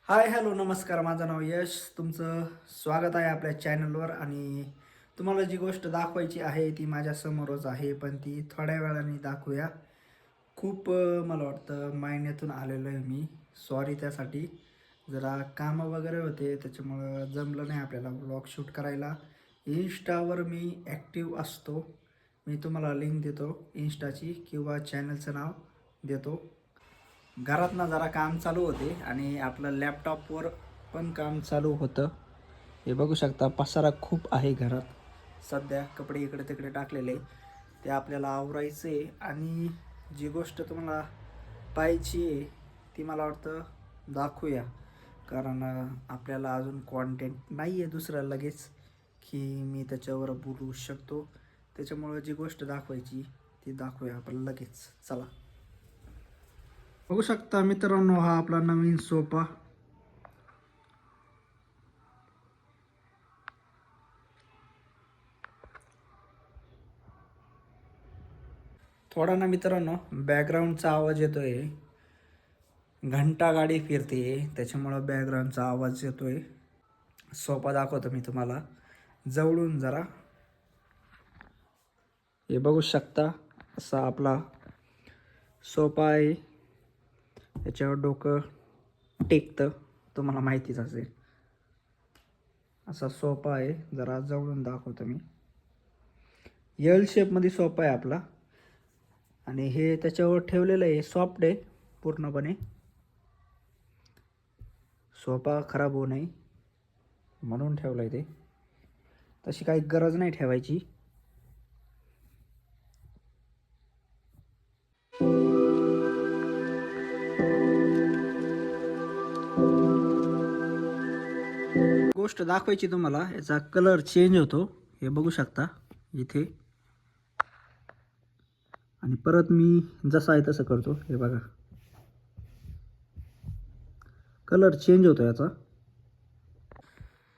Hi hello नमस्कार. माझं नाव यश. तुमचं स्वागत आहे आपल्या चॅनलवर. आणि तुम्हाला जी गोष्ट दाखवायची आहे ती माझ्यासमोरच आहे, पण ती थोड्या वेळाने दाखवूया. खूप मला वाटतं महिन्यातून आलेलो आहे मी. सॉरी त्यासाठी. जरा कामं वगैरे होते त्याच्यामुळं जमलं नाही आपल्याला व्लॉग शूट करायला. इन्स्टावर मी ॲक्टिव्ह असतो. मी तुम्हाला लिंक देतो इन्स्टाची किंवा चॅनलचं नाव देतो. घरातनं जरा काम चालू होते आणि आपलं लॅपटॉपवर पण काम चालू होतं. हे बघू शकता, पसारा खूप आहे घरात. सध्या कपडे इकडे तिकडे टाकलेले, ते आपल्याला आवरायचे. आणि जी गोष्ट तुम्हाला पाहायची आहे ती मला वाटतं दाखवूया. कारण आपल्याला अजून कॉन्टेंट नाही आहे दुसरा लगेच की मी त्याच्यावर बोलू शकतो. त्याच्यामुळं जी गोष्ट दाखवायची ती दाखवूया आपण लगेच. चला. बघू शकता मित्रांनो, हा आपला नवीन सोफा. थोडा ना मित्रांनो बॅकग्राऊंडचा आवाज येतोय. घंटा गाडी फिरते त्याच्यामुळं बॅकग्राऊंडचा आवाज येतोय. सोफा दाखवतो मी तुम्हाला जवळून जरा. हे बघू शकता, असा आपला सोफा आहे. याच्यावर डोकं टेकतं, तुम्हाला माहितीच असेल. असा सोफा आहे, जरा जवळून दाखवतो मी. एल शेपमध्ये सोफा आहे आपला. आणि हे त्याच्यावर ठेवलेलं आहे, सॉफ्ट आहे पूर्णपणे. सोफा खराब होऊ नये म्हणून ठेवलं आहे ते. तशी काही गरज नाही ठेवायची. गोष्ट दाखवायची तुम्हाला, याचा कलर चेंज होतो. हे बघू शकता इथे. आणि परत मी जसा आहे तसं करतो. हे बघा, कलर चेंज होतो याचा.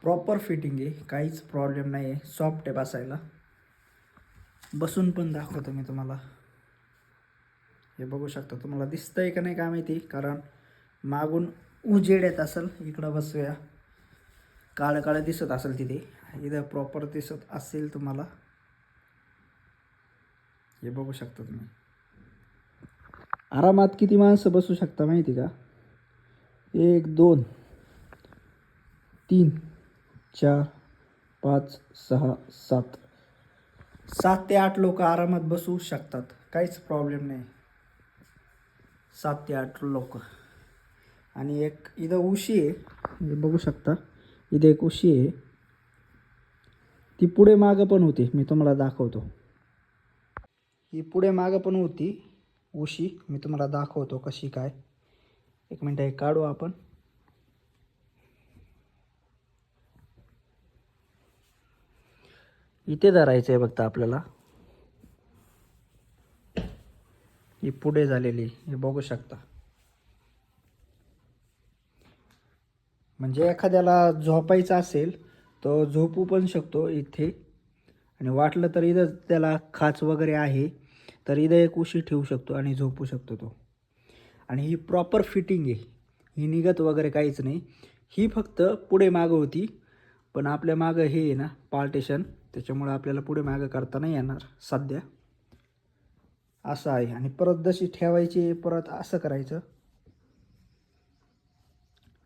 प्रॉपर फिटिंग आहे, काहीच प्रॉब्लेम नाही आहे. सॉफ्ट आहे बसायला. बसून पण दाखवतो मी तुम्हाला. हे बघू शकता, तुम्हाला दिसतंय का नाही काय माहिती, कारण मागून उजेड येत असेल. इकडं बसूया. काळं काळं दिसत असेल तिथे. इथं प्रॉपर दिसत असेल तुम्हाला. हे बघू शकता तुम्ही. आरामात किती माणसं बसू शकता माहिती का? 1 2 3 4 5 6 7 7 ते 8 लोक आरामात बसू शकतात. काहीच प्रॉब्लेम नाही. 7 ते 8 लोक. आणि एक इथं उशी आहे, हे बघू शकता. इथे एक उशी आहे, ती पुढे मागं पण होती. मी तुम्हाला दाखवतो. ही पुढे मागं पण होती उशी. मी तुम्हाला दाखवतो कशी काय. एक मिनटं, हे काढू आपण. इथे धरायचं आहे फक्त आपल्याला. ही पुढे झालेली, हे बघू शकता. म्हणजे एखाद्याला झोपायचं असेल तो झोपू पण शकतो इथे. आणि वाटलं तर इथं त्याला खाच वगैरे आहे तर इथं एक उशी ठेवू शकतो आणि झोपू शकतो तो. आणि ही प्रॉपर फिटिंग आहे, ही निघत वगैरे काहीच नाही. ही फक्त पुढे मागं होती, पण आपल्या मागं हे आहे ना पार्टेशन, त्याच्यामुळं आपल्याला पुढे मागं करता नाही येणार सध्या. असं आहे. आणि परत जशी ठेवायची परत असं करायचं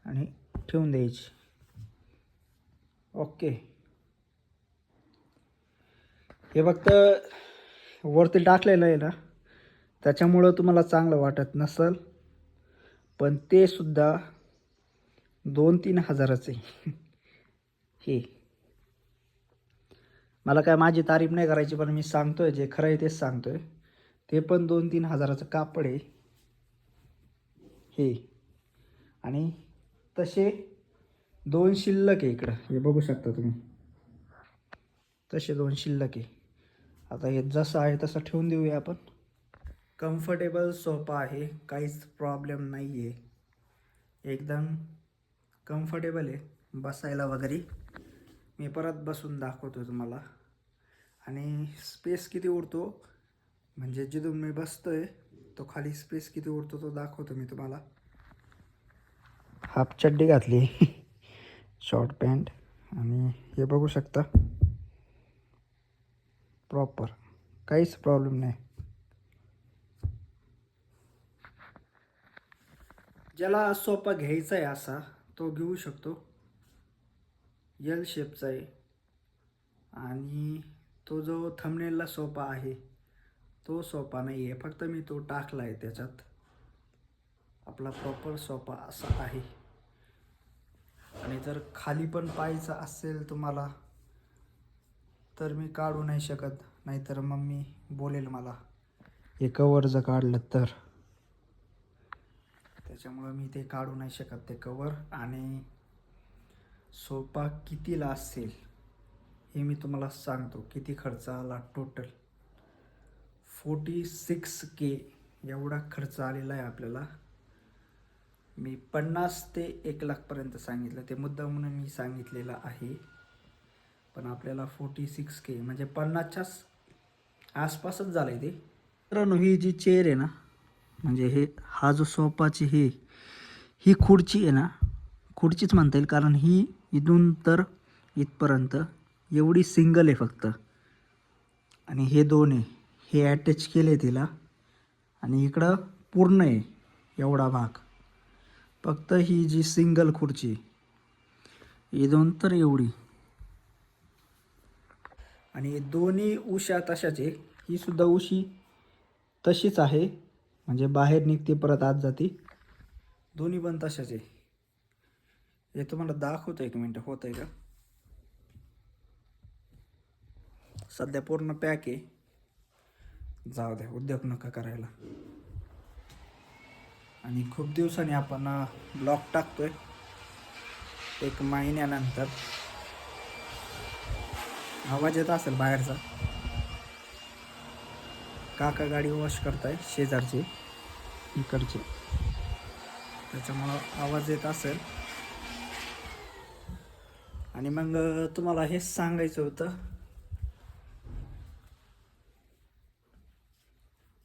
आणि ठेवून द्यायची. ओके. हे फक्त वरती टाकलेलं आहे ना, त्याच्यामुळं तुम्हाला चांगलं वाटत नसेल, पण ते सुद्धा 2-3 हजाराचं आहे. हे मला काय माझी तारीफ नाही करायची, पण मी सांगतोय जे खरं आहे तेच सांगतोय. ते पण 2-3 हजाराचं कापड आहे हे. आणि तसे 2 शिल्लक आहे इकडं, हे बघू शकता तुम्ही. तसे 2 शिल्लक आहे. आता हे जसं आहे तसं ठेवून देऊया आपण. कम्फर्टेबल सोफा आहे, काहीच प्रॉब्लेम नाही आहे. एकदम कम्फर्टेबल आहे बसायला वगैरे. मी परत बसून दाखवतो तुम्हाला. आणि स्पेस किती उरतो, म्हणजे जिथून मी बसतोय तो खाली स्पेस किती उरतो तो दाखवतो मी तुम्हाला. हाफ चड्डी घातली शॉर्ट पॅन्ट आणि हे बघू शकता प्रॉपर काहीच प्रॉब्लेम नाही. ज्याला सोफा घ्यायचा आहे असा तो घेऊ शकतो. एल शेपचा आहे आणि तो जो थंबनेलला सोफा आहे तो सोफा नाही आहे, फक्त मी तो टाकला आहे त्याच्यात. आपला प्रॉपर सोफा असा आहे. आणि जर खाली पण पाहायचं असेल तुम्हाला तर मी काढू नाही शकत, नाहीतर मम्मी बोलेल मला हे कवर जर काढलं तर. त्याच्यामुळं मी ते काढू नाही शकत ते कवर. आणि सोफा कितीला असेल हे मी तुम्हाला सांगतो, किती खर्च आला टोटल. 46K एवढा खर्च आलेला आहे आपल्याला. मी 50 ते 1,00,000पर्यंत सांगितलं, ते मुद्दा म्हणून मी सांगितलेलं आहे. पण आपल्याला 46K म्हणजे 50च्याच आसपासच झालं आहे ते. मित्रांनो, ही जी चेअर आहे ना, म्हणजे हा जो सोफाची ही खुर्ची आहे ना, खुर्चीच म्हणता येईल, कारण ही इथून तर इथपर्यंत एवढी सिंगल आहे फक्त. आणि हे दोन आहे, हे अटॅच केले तिला. आणि इकडं पूर्ण आहे एवढा भाग. फक्त ही जी सिंगल खुर्ची इथून तर एवढी. आणि दोन्ही उशा तशाच आहे. ही सुद्धा उशी तशीच आहे, म्हणजे बाहेर निघते परत आत जाते. दोन्ही पण तशाच आहे. हे तुम्हाला दाखवतो, एक मिनटं होत आहे का. सध्या पूर्ण पॅक आहे. जाऊ द्या, उद्योग नका करायला. आणि खूप दिवसांनी आपण ब्लॉग टाकतोय, 1 महिन्यानंतर. आवाज येत असेल बाहेरचा, काका गाडी वॉश करताय शेजारचे इकडचे, त्याच्यामुळं आवाज येत असेल. आणि मग तुम्हाला हेच सांगायचं होतं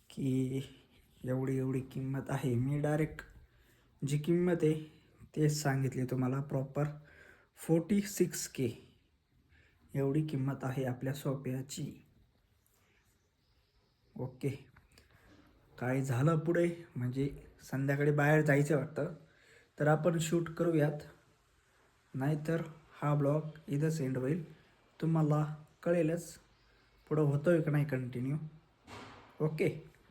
की एवढी किंमत आहे. मी डायरेक्ट जी किंमत आहे तेच सांगितली तुम्हाला. प्रॉपर 46K एवढी किंमत आहे आपल्या सोफ्याची. ओके. काय झालं पुढे, म्हणजे संध्याकाळी बाहेर जायचं वाटतं तर आपण शूट करूयात, नाहीतर हा ब्लॉग इथंच एंड होईल. तुम्हाला कळेलच पुढं होतोय का नाही कंटिन्यू. ओके.